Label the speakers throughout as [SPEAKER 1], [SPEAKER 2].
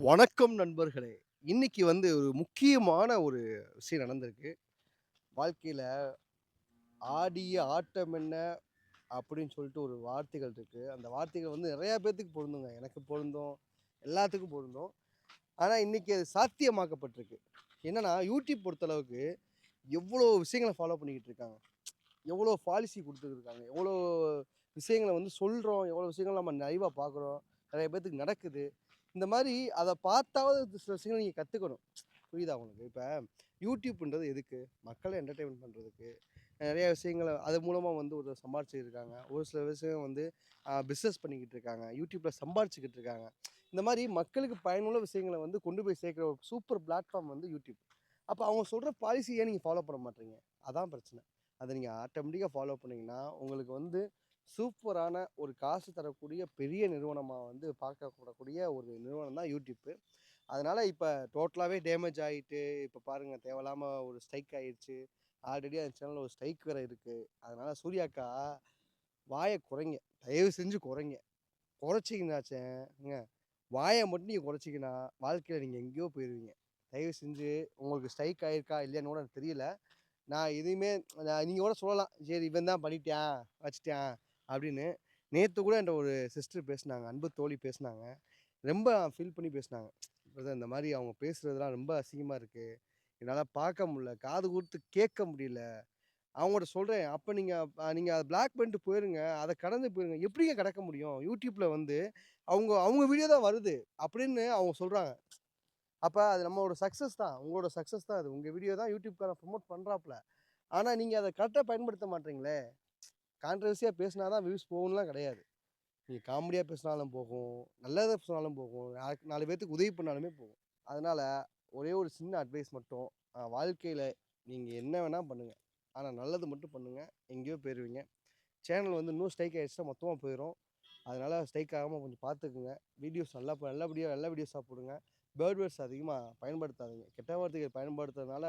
[SPEAKER 1] வணக்கம் நண்பர்களே! இன்னைக்கு வந்து ஒரு முக்கியமான ஒரு விஷயம் நடந்திருக்கு. வாழ்க்கையில "ஆடிய ஆட்டம் என்ன" அப்படின்னு சொல்லிட்டு ஒரு வார்த்தைகள் இருக்கு. அந்த வார்த்தைகள் வந்து நெறைய பேத்துக்கு பொருந்துங்க. எனக்கு பொருந்தும், எல்லாத்துக்கும் பொருந்தும். ஆனா இன்னைக்கு அது சாத்தியமாக்கப்பட்டிருக்கு. என்னன்னா, யூடியூப் பொறுத்தளவுக்கு எவ்வளோ விஷயங்கள ஃபாலோ பண்ணிக்கிட்டு இருக்காங்க. எவ்வளோ பாலிசி குடுத்துருக்காங்க. எவ்வளோ விஷயங்கள வந்து சொல்றோம். எவ்வளோ விஷயங்கள் நம்ம லைவா பார்க்குறோம். நெறைய பேத்துக்கு நடக்குது. இந்த மாரி அத பார்த்தாவது சில விஷயங்கள நீங்க கத்துக்கணும். புரியுதா உங்களுக்கு? இப்ப யூடியூப்ன்றது எதுக்கு? மக்கள என்டர்டெயின்மென்ட் பண்றதுக்கு. நெறைய விஷயங்கள அது மூலமா வந்து ஒரு சம்பாரிச்சுருக்காங்க. ஒரு சில விஷயம் வந்து பிசினஸ் பண்ணிக்கிட்டு இருக்காங்க. யூடியூப்ல சம்பாரிச்சுக்கிட்டு இருக்காங்க. இந்த மாரி மக்களுக்கு பயனுள்ள விஷயங்கள வந்து கொண்டு போய் சேர்க்கிற ஒரு சூப்பர் பிளாட்ஃபார்ம் வந்து யூடியூப். அப்ப அவங்க சொல்ற பாலிசிய ஏன் நீங்க ஃபாலோ பண்ண மாட்றீங்க? அதான் பிரச்சனை. அத நீங்க ஆட்டோமேட்டிக்கா ஃபாலோ பண்ணீங்கன்னா, உங்களுக்கு வந்து சூப்பரான ஒரு காசு தரக்கூடிய பெரிய நிறுவனமா வந்து பார்க்கப்படக்கூடிய ஒரு நிறுவனம் தான் யூடியூப். அதனால இப்ப டோட்டலாவே டேமேஜ் ஆயிட்டு, இப்ப பாருங்க தேவையில்லாம ஒரு ஸ்ட்ரைக் ஆயிருச்சு. ஆல்ரெடி அந்த சேனல்ல ஒரு ஸ்ட்ரைக் வேற இருக்கு. அதனால சூர்யா அக்கா வாய குறைங்க. தயவு செஞ்சு குறைங்க. குறைச்சீங்கனாச்சுங்க வாய மட்டும் நீங்க குறைச்சீங்கன்னா, வாழ்க்கையில நீங்க எங்கேயோ போயிருவீங்க. தயவு செஞ்சு உங்களுக்கு ஸ்ட்ரைக் ஆயிருக்கா இல்லையான்னு கூட எனக்கு தெரியல. நான் எதையுமே நீங்க கூட சொல்லலாம். சரி இவன் தான் பண்ணிட்டான், வச்சுட்டான் அப்படின்னு. நேத்து கூட என்ட்ட ஒரு சிஸ்டர் பேசுனாங்க. அன்பு தோழி பேசுனாங்க. ரொம்ப ஃபீல் பண்ணி பேசுனாங்க. பிரதர் இந்த மாரி அவங்க பேசுறதெல்லாம் ரொம்ப அசிங்கமா இருக்கு. என்னால பார்க்க முடியல. காது குடுத்து கேட்க முடியல. அவங்கட்ட சொல்றேன். அப்ப நீங்க நீங்க அத பிளாக் பண்ணிட்டு போயிருங்க. அத கடந்து போயிருங்க. எப்படிங்க கடக்க முடியும்? YouTubeல வந்து அவங்க அவங்க வீடியோ தான் வருது. அப்படின்னு அவங்க சொல்றாங்க. அப்ப அது நம்மளோட சக்சஸ் தான். உங்களோட சக்சஸ் தான் அது. உங்க வீடியோ தான் YouTubeகாரன் ப்ரமோட் பண்றாப்ல. ஆனா நீங்க அத கரெக்ட்டா பயன்படுத்த மாட்றீங்களே! கான்ட்ரோவர்சியா பேசினா தான் வியூஸ் போகும்லாம் கிடையாது. நீங்க காமெடியா பேசினாலும் போகும். நல்லதா சொன்னாலும் போகும். 4 பேத்துக்கு உதவி பண்ணாலுமே போகும். அதனால ஒரே ஒரு சின்ன அட்வைஸ் மட்டும். வாழ்க்கையில நீங்க என்ன வேணா பண்ணுங்க. ஆனா நல்லது மட்டும் பண்ணுங்க. எங்கேயோ போயிருவீங்க. சேனல் வந்து இன்னும் ஸ்ட்ரைக் ஆயிடுச்சுனா மொத்தமா போயிரும். அதனால ஸ்ட்ரைக் ஆகாம கொஞ்சம் பார்த்துக்குங்க. வீடியோஸ் நல்லபடியா நல்ல வீடியோஸா போடுங்க. பேர்ட் வேர்ட்ஸ் அதிகமா பயன்படுத்தாதீங்க. கெட்ட வார்த்தைகள் பயன்படுத்துறதுனால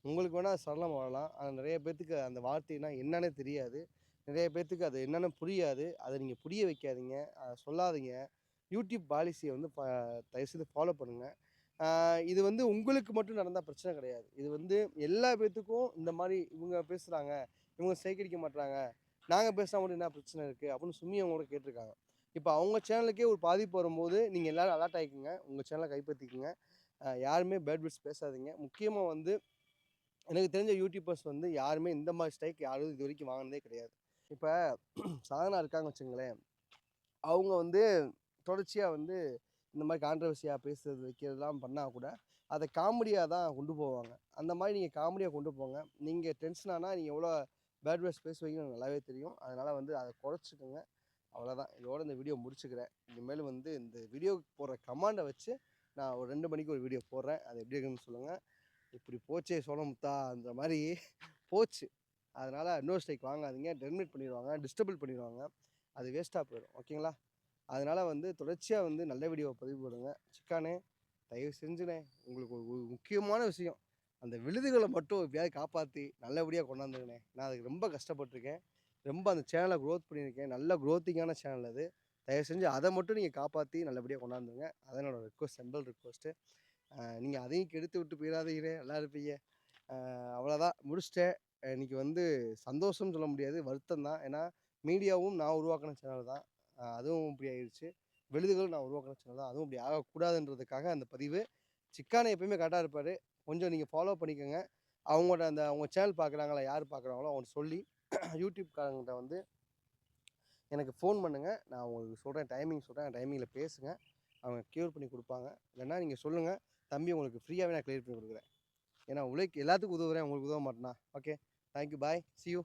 [SPEAKER 1] உங்களுக்கு வேணா சரளமா வரலாம். ஆனா நெறைய பேத்துக்கு அந்த வார்த்தைனா என்னன்னே தெரியாது. நெறைய பேத்துக்கு அது என்னன்னு புரியாது. அத நீங்க புரிய வைக்காதீங்க. அத சொல்லாதீங்க. யூடியூப் பாலிசிய வந்து தயவுசெய்து ஃபாலோ பண்ணுங்க. ஆ இது வந்து உங்களுக்கு மட்டும் நடந்தா பிரச்சனை கிடையாது. இது வந்து எல்லா பேத்துக்கும் இந்த மாரி இவங்க பேசுறாங்க, இவங்க ஸ்ட்ரைக் அடிக்க மாட்றாங்க. நாங்க பேசினா மட்டும் என்ன பிரச்சனை இருக்கு? அப்படின்னு சும்மி அவங்க கூட கேட்டுருக்காங்க. இப்ப அவங்க சேனலுக்கே ஒரு பாதிப்பு வரும்போது, நீங்க எல்லாரும் அலர்ட் ஆயிக்கங்க. உங்க சேனல கைப்பற்றிக்கங்க. யாருமே பேட் வேர்ட்ஸ் பேசாதீங்க. முக்கியமா வந்து எனக்கு தெரிஞ்ச யூடியூபர்ஸ் வந்து யாருமே இந்த மாரி ஸ்ட்ரைக் யாரும் இதுவரைக்கும் வாங்குனதே கிடையாது. இப்ப சாதனா இருக்காங்கன்னு வச்சுக்கங்களேன். அவங்க வந்து தொடர்ச்சியா வந்து இந்த மாரி கான்ட்ரோவர்சியா பேசுறது, வைக்கிறதெல்லாம் பண்ணா கூட, அத காமெடியா தான் கொண்டு போவாங்க. அந்த மாரி நீங்க காமெடியா கொண்டு போங்க. நீங்க டென்ஷன் ஆனா நீங்க எவ்வளோ பேட் வேர்ட்ஸ் பேசுவீங்கன்னு எனக்கு நல்லாவே தெரியும். அதனால வந்து அத குறைச்சுக்கங்க. அவ்வளோதான். இதோட இந்த வீடியோ முடிச்சுக்கிறேன். இனிமேல் வந்து இந்த வீடியோக்கு போடுற கமாண்ட வச்சு நான் ஒரு 2 மணிக்கு ஒரு வீடியோ போடுறேன். அது எப்படி இருக்குன்னு சொல்லுங்க. இப்படி போச்சே சோளமுத்தா! மாரி போச்சு. அதனால நோ ஸ்ட்ரைக் வாங்காதீங்க. டெர்மினேட் பண்ணிருவாங்க. டிஸ்டேபிள் பண்ணிருவாங்க. அது வேஸ்ட்டா போயிரும். ஓகேங்களா? அதனால வந்து தொடர்ச்சியா வந்து நல்ல வீடியோவ பதிவு போடுங்க. சிக்கானே, தயவு செஞ்சுண்ணே உங்களுக்கு ஒரு ஒரு முக்கியமான விஷயம். அந்த விழுதுகள மட்டும் எப்படியாவது காப்பாத்தி நல்லபடியா கொண்டாந்துருங்கண்ணே. நான் அதுக்கு ரொம்ப கஷ்டப்பட்டுருக்கேன். ரொம்ப அந்த சேனல குரோத் பண்ணியிருக்கேன். நல்ல குரோத்திங்கான சேனல் அது. தயவு செஞ்சு அத மட்டும் நீங்க காப்பாத்தி நல்லபடியா கொண்டாந்துருங்க. அதான் என்னோட ரிக்வெஸ்ட், ஹம்பிள் ரிக்வெஸ்ட்டு. நீங்க அதையும் கெடுத்து விட்டு போயிறாதீங்கண்ணே. நல்லா இருப்பீங்க. அவ்வளோதான் முடிச்சுட்டேன். இன்னைக்கு வந்து சந்தோஷம்னு சொல்ல முடியாது. வருத்தம் தான். ஏன்னா, மீடியாவும் நான் உருவாக்குன சேனல் தான். அதுவும் இப்படி ஆயிருச்சு. விழுதுகள் நான் உருவாக்குன சேனல் தான். அதுவும் இப்படி ஆகக்கூடாதுன்றதுக்காக அந்த பதிவு. சிக்கானு எப்பயுமே கரெக்ட்டா இருப்பாரு. கொஞ்சம் நீங்க ஃபாலோ பண்ணிக்கங்க. அவங்களோட அந்த அவங்க சேனல் பார்க்குறாங்களா, யார் பார்க்குறாங்களோ அவங்கட்ட சொல்லி யூடியூப்காரங்கட்ட வந்து எனக்கு ஃபோன் பண்ணுங்க. நான் உங்களுக்கு சொல்றேன். டைமிங் சொல்றேன். அந்த டைமிங்கில பேசுங்க. அவங்க கியூர் பண்ணி குடுப்பாங்க. இல்லன்னா நீங்க சொல்லுங்க. தம்பி உங்களுக்கு ஃப்ரீயாவே நான் கிளியர் பண்ணி குடுக்குறேன். ஏன்னா எல்லாத்துக்கும் உதவுறேன். உங்களுக்கு உதவ மாட்டேனா? Okay. Thank you. Bye. C you.